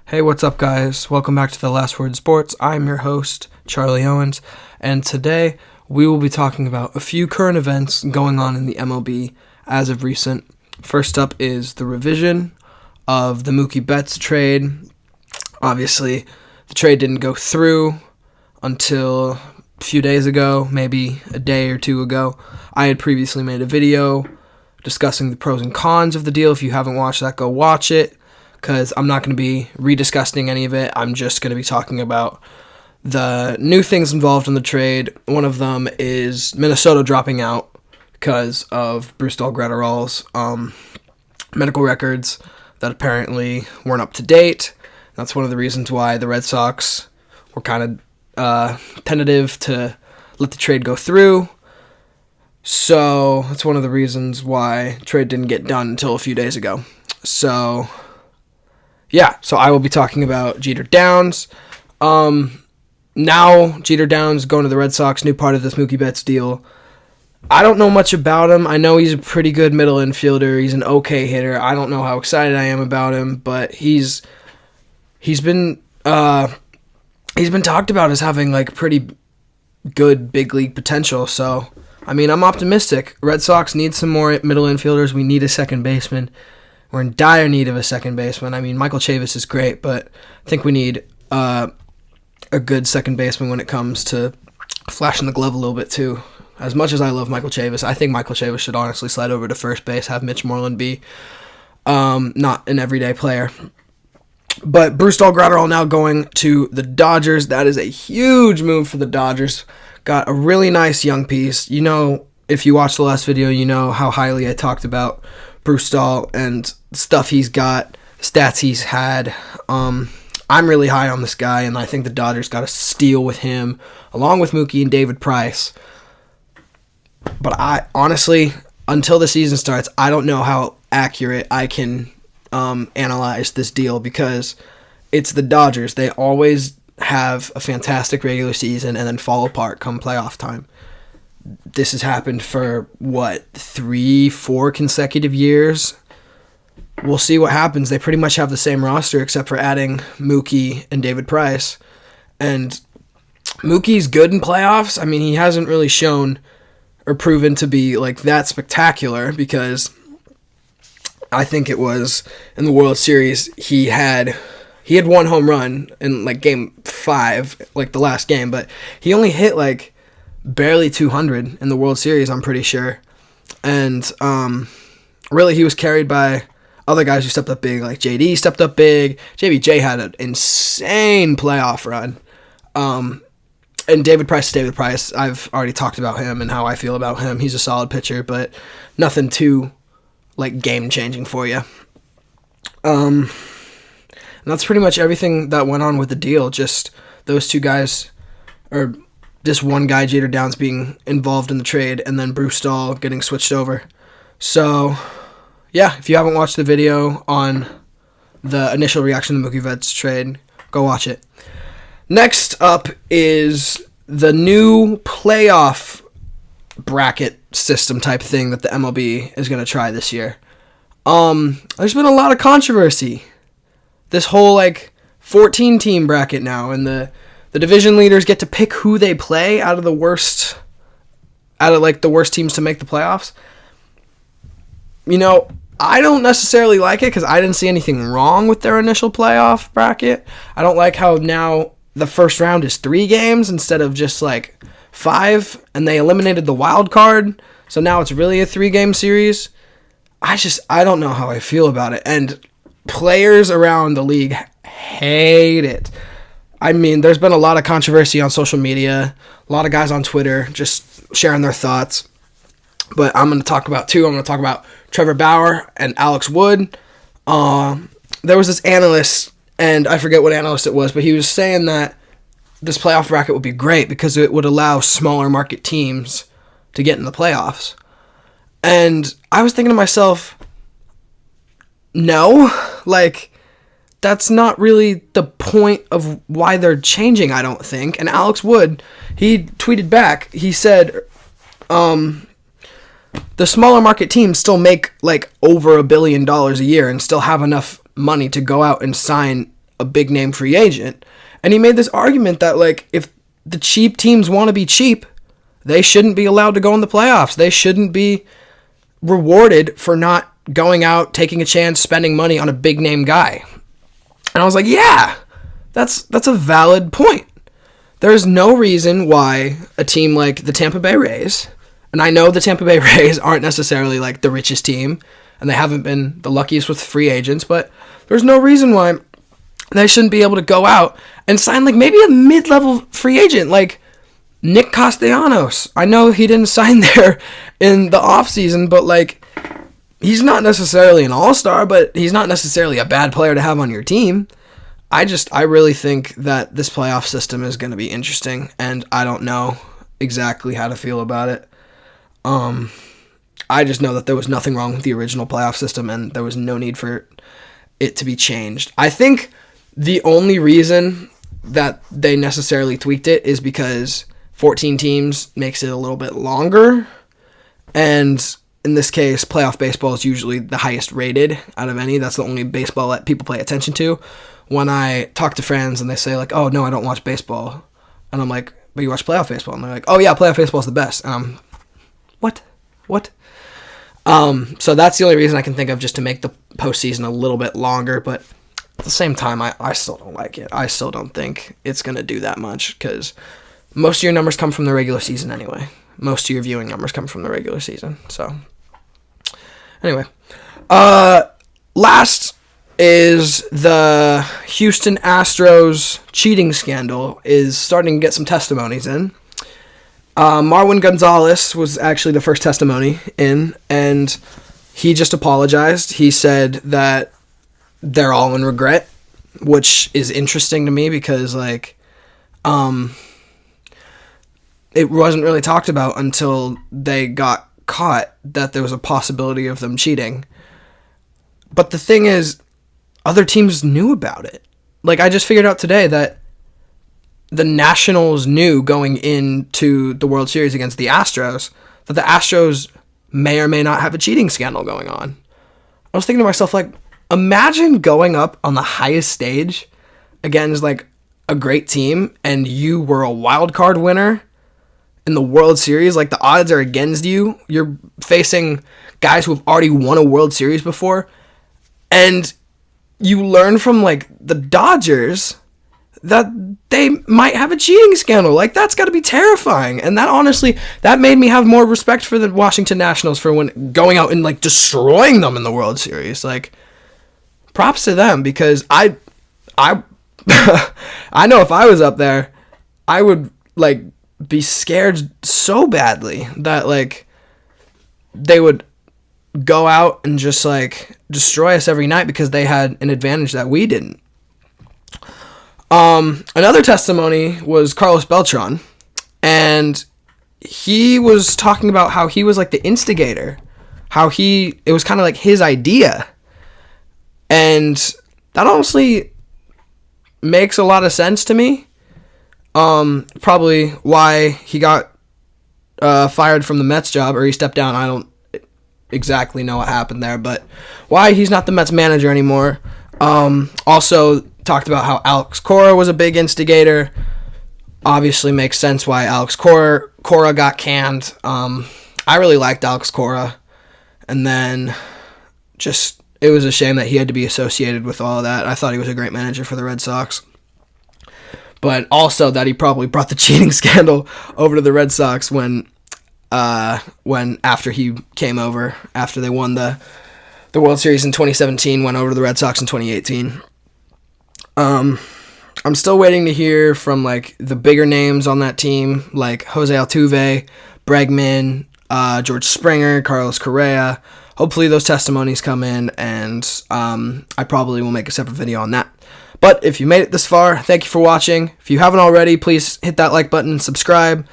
Hey, what's up, guys? Welcome back to The Last Word Sports. I'm your host, Charlie Owens, and today we will be talking about a few current events going on in the MLB as of recent. First up is the revision of the Mookie Betts trade. Obviously, the trade didn't go through until a few days ago, maybe a day or two ago. I had previously made a video discussing the pros and cons of the deal. If you haven't watched that, go watch it, because I'm not going to be rediscussing any of it. I'm just going to be talking about the new things involved in the trade. One of them is Minnesota dropping out because of Bruce Gratterall's medical records that apparently weren't up to date. That's one of the reasons why the Red Sox were kind of tentative to let the trade go through. So that's one of the reasons why trade didn't get done until a few days ago. So I will be talking about Jeter Downs. Now Jeter Downs going to the Red Sox, new part of this Mookie Betts deal. I don't know much about him. I know he's a pretty good middle infielder. He's an okay hitter. I don't know how excited I am about him, but he's been talked about as having like pretty good big league potential. So I mean, I'm optimistic. Red Sox need some more middle infielders. We need a second baseman. We're in dire need of a second baseman. I mean, Michael Chavis is great, but I think we need a good second baseman when it comes to flashing the glove a little bit too. As much as I love Michael Chavis, I think Michael Chavis should honestly slide over to first base, have Mitch Moreland be not an everyday player. But Bruce Gratterall now going to the Dodgers. That is a huge move for the Dodgers. Got a really nice young piece. You know, if you watched the last video, you know how highly I talked about Bruce Dahl and stuff he's got, stats he's had. I'm really high on this guy, and I think the Dodgers got a steal with him, along with Mookie and David Price. But I honestly, until the season starts, I don't know how accurate I can analyze this deal, because it's the Dodgers. They always have a fantastic regular season and then fall apart come playoff time. This has happened for, 3-4 consecutive years? We'll see what happens. They pretty much have the same roster except for adding Mookie and David Price. And Mookie's good in playoffs. I mean, he hasn't really shown or proven to be like that spectacular, because I think it was in the World Series he had one home run in like game 5, like the last game, but he only hit like barely 200 in the World Series, I'm pretty sure. And really he was carried by other guys who stepped up big, like JD stepped up big. JBJ had an insane playoff run. And David Price, I've already talked about him and how I feel about him. He's a solid pitcher, but nothing too like game-changing for you. And that's pretty much everything that went on with the deal. Just those two guys, or this one guy, Jeter Downs, being involved in the trade, and then Bruce Dahl getting switched over. So, yeah, if you haven't watched the video on the initial reaction to the Mookie Betts trade, go watch it. Next up is the new playoff bracket system type thing that the MLB is going to try this year. There's been a lot of controversy. This whole 14-team bracket now, and the division leaders get to pick who they play out of the worst teams to make the playoffs. You know, I don't necessarily like it because I didn't see anything wrong with their initial playoff bracket. I don't like how now the first round is 3 games instead of just 5, and they eliminated the wild card, so now it's really a 3-game series. I don't know how I feel about it, and players around the league hate it. I mean, there's been a lot of controversy on social media, a lot of guys on Twitter just sharing their thoughts, but I'm going to talk about 2. I'm going to talk about Trevor Bauer and Alex Wood. There was this analyst, and I forget what analyst it was, but he was saying that this playoff bracket would be great because it would allow smaller market teams to get in the playoffs. And I was thinking to myself, no, that's not really the point of why they're changing, I don't think. And Alex Wood, he tweeted back, he said, the smaller market teams still make over $1 billion a year and still have enough money to go out and sign a big name free agent. And he made this argument that, like, if the cheap teams want to be cheap, they shouldn't be allowed to go in the playoffs. They shouldn't be rewarded for not going out, taking a chance, spending money on a big name guy. And I was like, yeah, that's a valid point. There's no reason why a team like the Tampa Bay Rays, and I know the Tampa Bay Rays aren't necessarily like the richest team, and they haven't been the luckiest with free agents, but there's no reason why they shouldn't be able to go out and sign like maybe a mid-level free agent like Nick Castellanos. I know he didn't sign there in the offseason, but like he's not necessarily an all-star, but he's not necessarily a bad player to have on your team. I really think that this playoff system is going to be interesting, and I don't know exactly how to feel about it. I just know that there was nothing wrong with the original playoff system, and there was no need for it to be changed. I think the only reason that they necessarily tweaked it is because 14 teams makes it a little bit longer, and in this case, playoff baseball is usually the highest rated out of any. That's the only baseball that people pay attention to. When I talk to friends and they say like, oh, no, I don't watch baseball. And I'm like, but you watch playoff baseball? And they're like, oh, yeah, playoff baseball is the best. What? So that's the only reason I can think of, just to make the postseason a little bit longer. But at the same time, I still don't like it. I still don't think it's going to do that much, because most of your numbers come from the regular season anyway. Most of your viewing numbers come from the regular season. So anyway, last is the Houston Astros cheating scandal is starting to get some testimonies in. Marwin Gonzalez was actually the first testimony in, and he just apologized. He said that they're all in regret, which is interesting to me because, like, it wasn't really talked about until they got caught that there was a possibility of them cheating. But the thing is, other teams knew about it. Like, I just figured out today that the Nationals knew going into the World Series against the Astros that the Astros may or may not have a cheating scandal going on. I was thinking to myself, like, imagine going up on the highest stage against, like, a great team, and you were a wild card winner in the World Series. Like, the odds are against you. You're facing guys who have already won a World Series before, and you learn from, like, the Dodgers that they might have a cheating scandal. Like, that's got to be terrifying. And that, honestly, that made me have more respect for the Washington Nationals for when going out and, like, destroying them in the World Series. Like, props to them, because I I know if I was up there, I would, like, be scared so badly that, like, they would go out and just, like, destroy us every night because they had an advantage that we didn't. Another testimony was Carlos Beltran, and he was talking about how he was, like, the instigator, it was kind of like his idea, and that honestly makes a lot of sense to me. Probably why he got fired from the Mets job, or he stepped down. I don't exactly know what happened there, but why he's not the Mets manager anymore. Also talked about how Alex Cora was a big instigator. Obviously makes sense why Alex Cora got canned. I really liked Alex Cora, and then just it was a shame that he had to be associated with all of that. I thought he was a great manager for the Red Sox, but also that he probably brought the cheating scandal over to the Red Sox when after he came over, after they won the World Series in 2017, went over to the Red Sox in 2018. I'm still waiting to hear from, like, the bigger names on that team, like Jose Altuve, Bregman, George Springer, Carlos Correa. Hopefully those testimonies come in, and I probably will make a separate video on that. But if you made it this far, thank you for watching. If you haven't already, please hit that like button and subscribe.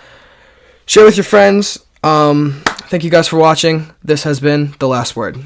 Share with your friends. Thank you guys for watching. This has been The Last Word.